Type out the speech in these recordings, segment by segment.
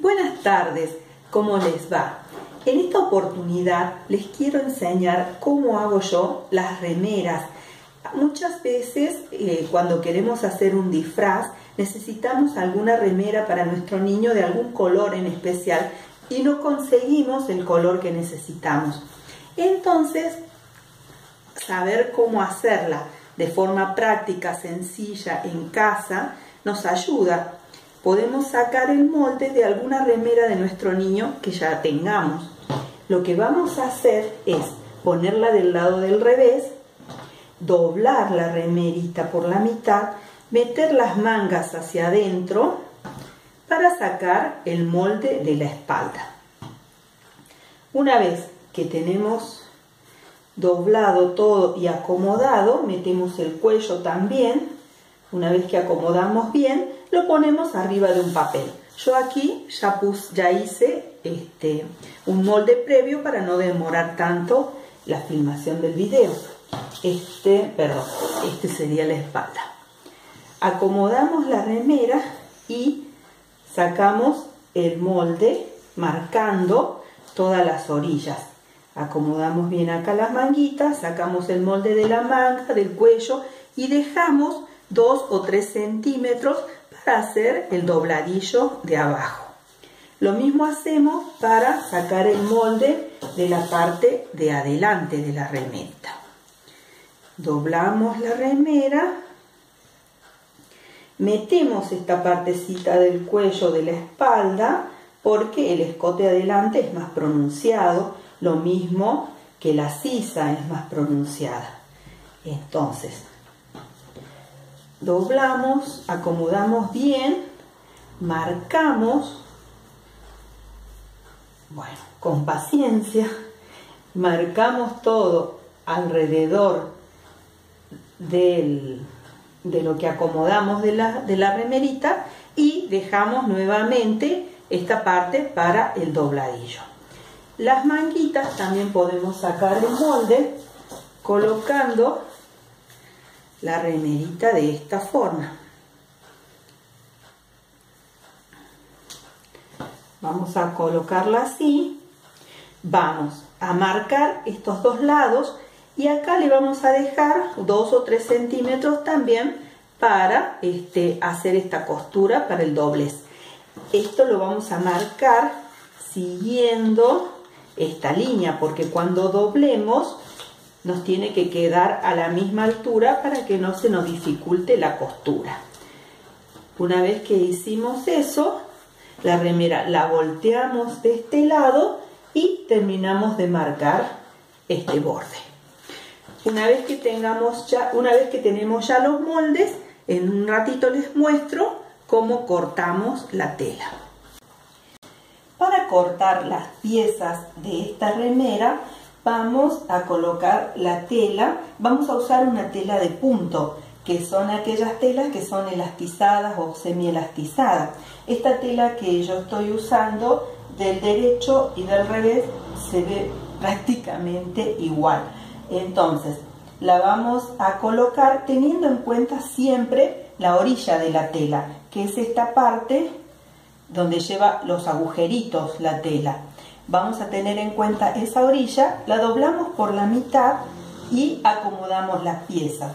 Buenas tardes, ¿cómo les va? En esta oportunidad les quiero enseñar cómo hago yo las remeras. Muchas veces cuando queremos hacer un disfraz necesitamos alguna remera para nuestro niño de algún color en especial y no conseguimos el color que necesitamos. Entonces, saber cómo hacerla de forma práctica, sencilla, en casa, nos ayuda. Podemos sacar el molde de alguna remera de nuestro niño que ya tengamos. Lo que vamos a hacer es ponerla del lado del revés, doblar la remerita por la mitad, meter las mangas hacia adentro para sacar el molde de la espalda. Una vez que tenemos doblado todo y acomodado, metemos el cuello también. Una vez que acomodamos bien, lo ponemos arriba de un papel. Yo aquí ya hice un molde previo para no demorar tanto la filmación del video. Este sería la espalda. Acomodamos la remera y sacamos el molde marcando todas las orillas. Acomodamos bien acá las manguitas, sacamos el molde de la manga, del cuello y dejamos 2 o 3 centímetros para hacer el dobladillo de abajo. Lo mismo hacemos para sacar el molde de la parte de adelante de la remerita. Doblamos la remera, metemos esta partecita del cuello de la espalda porque el escote adelante es más pronunciado, lo mismo que la sisa es más pronunciada. Entonces, doblamos, acomodamos bien, marcamos, bueno, con paciencia, marcamos todo alrededor de lo que acomodamos de la remerita y dejamos nuevamente esta parte para el dobladillo. Las manguitas también podemos sacar el molde colocando la remerita de esta forma. Vamos a colocarla así. Vamos a marcar estos dos lados y acá le vamos a dejar 2 o 3 centímetros también para hacer esta costura para el doblez. Esto lo vamos a marcar siguiendo esta línea porque cuando doblemos nos tiene que quedar a la misma altura para que no se nos dificulte la costura. Una vez que hicimos eso, la remera la volteamos de este lado y terminamos de marcar este borde. Una vez que tenemos ya los moldes, en un ratito les muestro cómo cortamos la tela. Para cortar las piezas de esta remera, vamos a colocar la tela, vamos a usar una tela de punto, que son aquellas telas que son elastizadas o semi-elastizadas. Esta tela que yo estoy usando del derecho y del revés se ve prácticamente igual. Entonces, la vamos a colocar teniendo en cuenta siempre la orilla de la tela, que es esta parte donde lleva los agujeritos la tela. Vamos a tener en cuenta esa orilla, la doblamos por la mitad y acomodamos las piezas.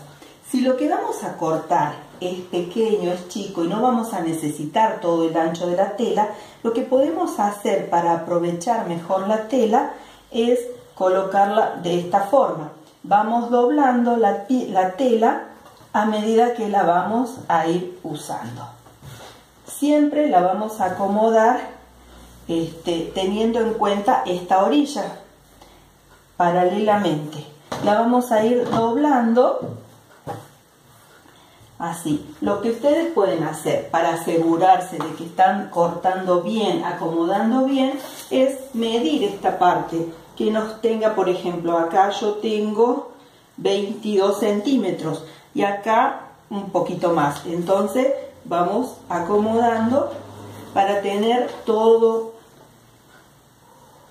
Si lo que vamos a cortar es pequeño, es chico y no vamos a necesitar todo el ancho de la tela, lo que podemos hacer para aprovechar mejor la tela es colocarla de esta forma. Vamos doblando la tela a medida que la vamos a ir usando. Siempre la vamos a acomodar teniendo en cuenta esta orilla paralelamente. La vamos a ir doblando así. Lo que ustedes pueden hacer para asegurarse de que están cortando bien, acomodando bien, es medir esta parte que nos tenga, por ejemplo, acá yo tengo 22 centímetros y acá un poquito más. Entonces vamos acomodando para tener todo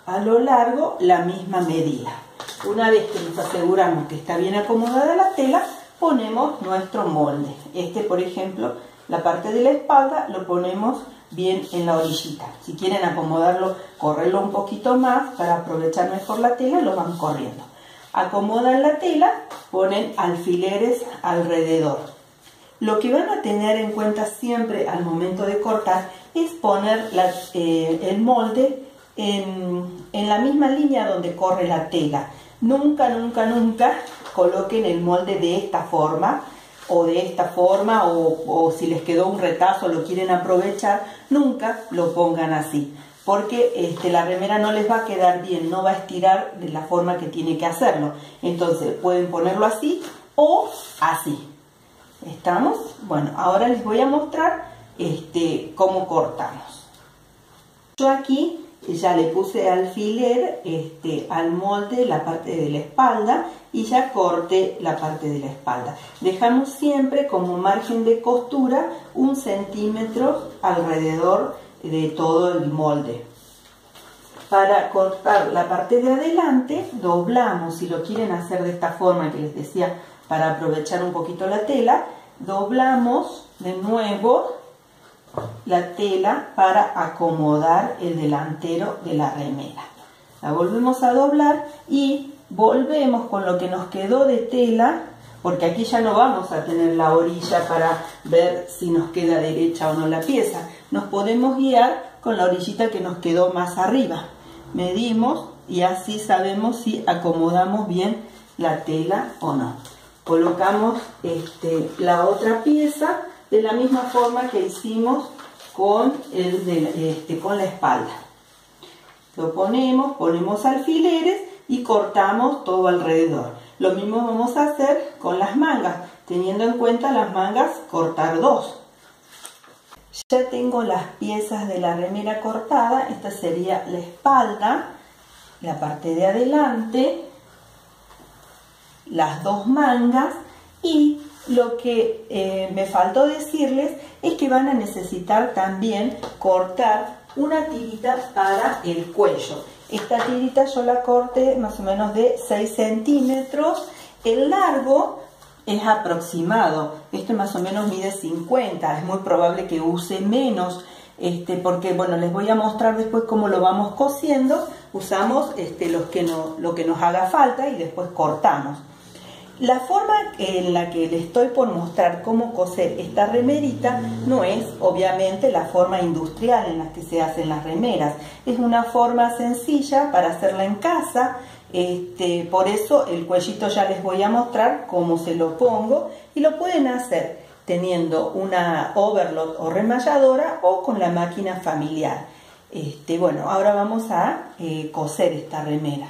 a lo largo la misma medida. Una vez que nos aseguramos que está bien acomodada la tela, ponemos nuestro molde. Por ejemplo, la parte de la espalda lo ponemos bien en la orillita. Si quieren acomodarlo, correrlo un poquito más para aprovechar mejor la tela, lo van corriendo. Acomodan la tela, ponen alfileres alrededor. Lo que van a tener en cuenta siempre al momento de cortar es poner el molde en la misma línea donde corre la tela. Nunca, nunca, nunca coloquen el molde de esta forma o de esta forma, o si les quedó un retazo lo quieren aprovechar, nunca lo pongan así, porque la remera no les va a quedar bien, no va a estirar de la forma que tiene que hacerlo. Entonces pueden ponerlo así o así. ¿Estamos? Bueno, ahora les voy a mostrar cómo cortamos. Yo aquí ya le puse alfiler al molde la parte de la espalda y ya corté la parte de la espalda. Dejamos siempre como margen de costura 1 centímetro alrededor de todo el molde. Para cortar la parte de adelante doblamos, si lo quieren hacer de esta forma que les decía, para aprovechar un poquito la tela, doblamos de nuevo la tela para acomodar el delantero de la remera. La volvemos a doblar y volvemos con lo que nos quedó de tela, porque aquí ya no vamos a tener la orilla para ver si nos queda derecha o no la pieza. Nos podemos guiar con la orillita que nos quedó más arriba. Medimos y así sabemos si acomodamos bien la tela o no. Colocamos la otra pieza de la misma forma que hicimos con la espalda. Lo ponemos alfileres y cortamos todo alrededor. Lo mismo vamos a hacer con las mangas, teniendo en cuenta las mangas, cortar 2. Ya tengo las piezas de la remera cortada. Esta sería la espalda, la parte de adelante, las 2 mangas, y lo que me faltó decirles es que van a necesitar también cortar una tirita para el cuello. Esta tirita yo la corté más o menos de 6 centímetros. El largo es aproximado. Este más o menos mide 50. Es muy probable que use menos, porque bueno, les voy a mostrar después cómo lo vamos cosiendo. Usamos lo que nos haga falta y después cortamos. La forma en la que les estoy por mostrar cómo coser esta remerita no es obviamente la forma industrial en la que se hacen las remeras. Es una forma sencilla para hacerla en casa. Por eso el cuellito ya les voy a mostrar cómo se lo pongo, y lo pueden hacer teniendo una overlock o remalladora o con la máquina familiar. Bueno, ahora vamos a coser esta remera.